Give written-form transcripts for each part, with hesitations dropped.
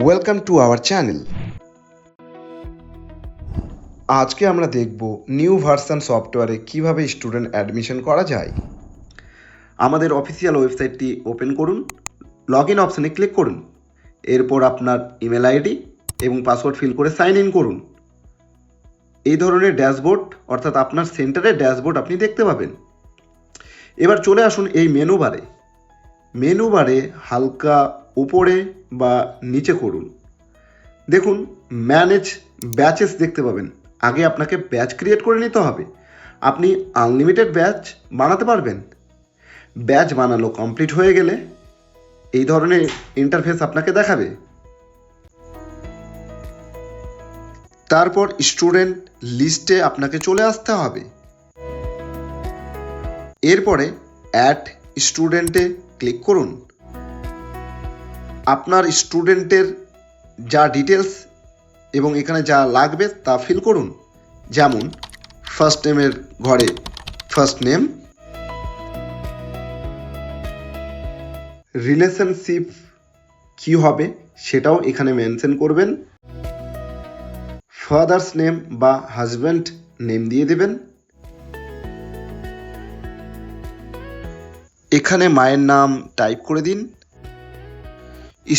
Welcome to our channel. আজকে আমরা দেখব নিউ ভার্সন সফটওয়্যারে কিভাবে স্টুডেন্ট অ্যাডমিশন করা যায়। আমাদের অফিসিয়াল ওয়েবসাইটটি ওপেন করুন, লগ ইন অপশানে ক্লিক করুন, এরপর আপনার ইমেল আইডি এবং পাসওয়ার্ড ফিল করে সাইন ইন করুন। এই ধরনের ড্যাশবোর্ড অর্থাৎ আপনার সেন্টারের ড্যাশবোর্ড আপনি দেখতে পাবেন। এবার চলে আসুন এই মেনু বারে হালকা উপরে বা নিচে করুন, দেখুন ম্যানেজ ব্যাচেস দেখতে পাবেন। আগে আপনাকে ব্যাচ ক্রিয়েট করে নিতে হবে। আপনি আনলিমিটেড ব্যাচ বানাতে পারবেন। ব্যাচ বানানো কমপ্লিট হয়ে গেলে এই ধরনের ইন্টারফেস আপনাকে দেখাবে। তারপর স্টুডেন্ট লিস্টে আপনাকে চলে আসতে হবে। এরপরে অ্যাড স্টুডেন্টে ক্লিক করুন। আপনার স্টুডেন্টের যা ডিটেলস এবং এখানে যা লাগবে তা ফিল করুন, যেমন ফার্স্ট নেমের ঘরে ফার্স্ট নেম, রিলেশনশিপ কী হবে সেটাও এখানে মেনশন করবেন, ফাদার্স নেম বা হাজব্যান্ড নেম দিয়ে দেবেন, এখানে মায়ের নাম টাইপ করে দিন,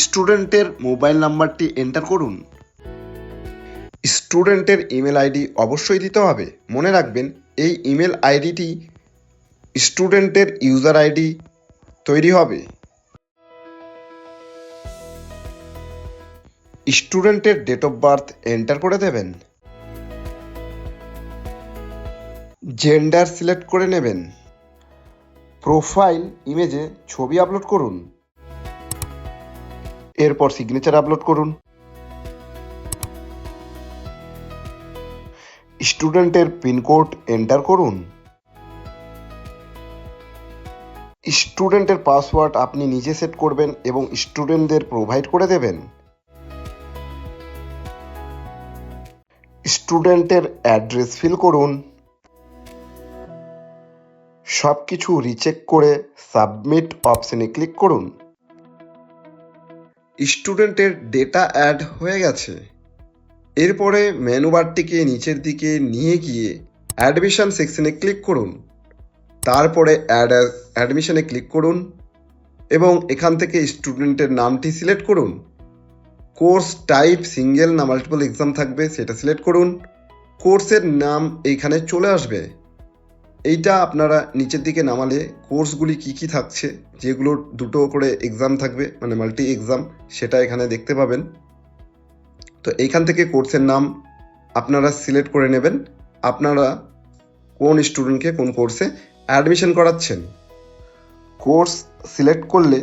স্টুডেন্টের মোবাইল নাম্বারটি এন্টার করুন। স্টুডেন্টের ইমেল আইডি অবশ্যই দিতে হবে। মনে রাখবেন এই ইমেল আইডিটি স্টুডেন্টের ইউজার আইডি তৈরি হবে। স্টুডেন্টের ডেট অফ বার্থ এন্টার করে দেবেন। জেন্ডার সিলেক্ট করে নেবেন। প্রোফাইল ইমেজে ছবি আপলোড করুন। এরপর সিগনেচার আপলোড করুন। স্টুডেন্টের পিনকোড এন্টার করুন। স্টুডেন্টের পাসওয়ার্ড আপনি নিজে সেট করবেন এবং স্টুডেন্টদের প্রোভাইড করে দেবেন। স্টুডেন্টের অ্যাড্রেস ফিল করুন। সব কিছু রিচেক করে সাবমিট অপশনে ক্লিক করুন। স্টুডেন্টের ডেটা অ্যাড হয়ে গেছে। এরপরে মেনু বারটিকে নিচের দিকে নিয়ে গিয়ে অ্যাডমিশন সেকশনে ক্লিক করুন। তারপরে অ্যাডমিশনে ক্লিক করুন এবং এখান থেকে স্টুডেন্টের নামটি সিলেক্ট করুন। কোর্স টাইপ সিঙ্গেল না মাল্টিপল এক্সাম থাকবে সেটা সিলেক্ট করুন। কোর্সের নাম এইখানে চলে আসবে। এইটা আপনারা নিচের দিকে নামালে কোর্সগুলি কি কি থাকছে, যেগুলো দুটো করে এক্সাম থাকবে মানে মাল্টি এক্সাম, সেটা এখানে দেখতে পাবেন। তো এইখান থেকে কোর্সের নাম আপনারা সিলেক্ট করে নেবেন। আপনারা কোন স্টুডেন্টকে কোন কোর্সে অ্যাডমিশন করাচ্ছেন। কোর্স সিলেক্ট করলে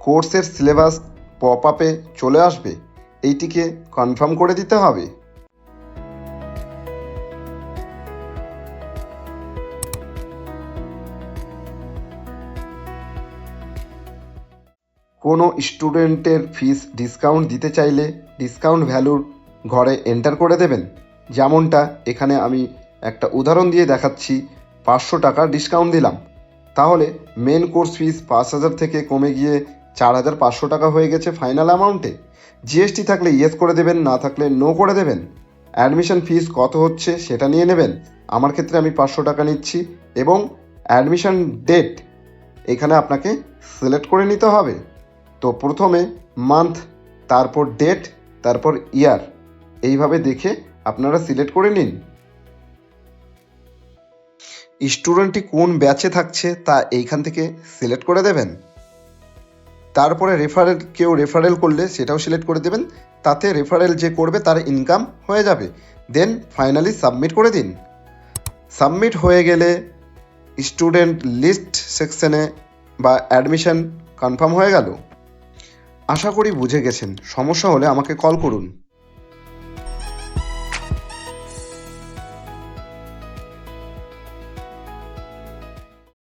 কোর্সের সিলেবাস পপ আপে চলে আসবে, এইটিকে কনফার্ম করে দিতে হবে। কোনো স্টুডেন্টের ফিস ডিসকাউন্ট দিতে চাইলে ডিসকাউন্ট ভ্যালুর ঘরে এন্টার করে দেবেন। যেমনটা এখানে আমি একটা উদাহরণ দিয়ে দেখাচ্ছি, 500 টাকা ডিসকাউন্ট দিলাম, তাহলে মেন কোর্স ফিস 5,000 থেকে কমে গিয়ে 4,500 টাকা হয়ে গেছে ফাইনাল অ্যামাউন্টে। জিএসটি থাকলে ইয়েস করে দেবেন, না থাকলে নো করে দেবেন। অ্যাডমিশন ফিস কত হচ্ছে সেটা নিয়ে নেবেন। আমার ক্ষেত্রে আমি 500 টাকা নিচ্ছি এবং অ্যাডমিশন ডেট এখানে আপনাকে সিলেক্ট করে নিতে হবে। তো প্রথমে মান্থ, তারপর ডেট, তারপর ইয়ার, এইভাবে দেখে আপনারা সিলেক্ট করে নিন। স্টুডেন্টটি কোন ব্যাচে থাকছে তা এইখান থেকে সিলেক্ট করে দেবেন। তারপরে কেউ রেফারেল করলে সেটাও সিলেক্ট করে দেবেন, তাতে রেফারেল যে করবে তার ইনকাম হয়ে যাবে। দেন ফাইনালি সাবমিট করে দিন। সাবমিট হয়ে গেলে স্টুডেন্ট লিস্ট সেকশনে বা অ্যাডমিশন কনফার্ম হয়ে গেল। আশা করি বুঝে গেছেন। সমস্যা হলে আমাকে কল করুন।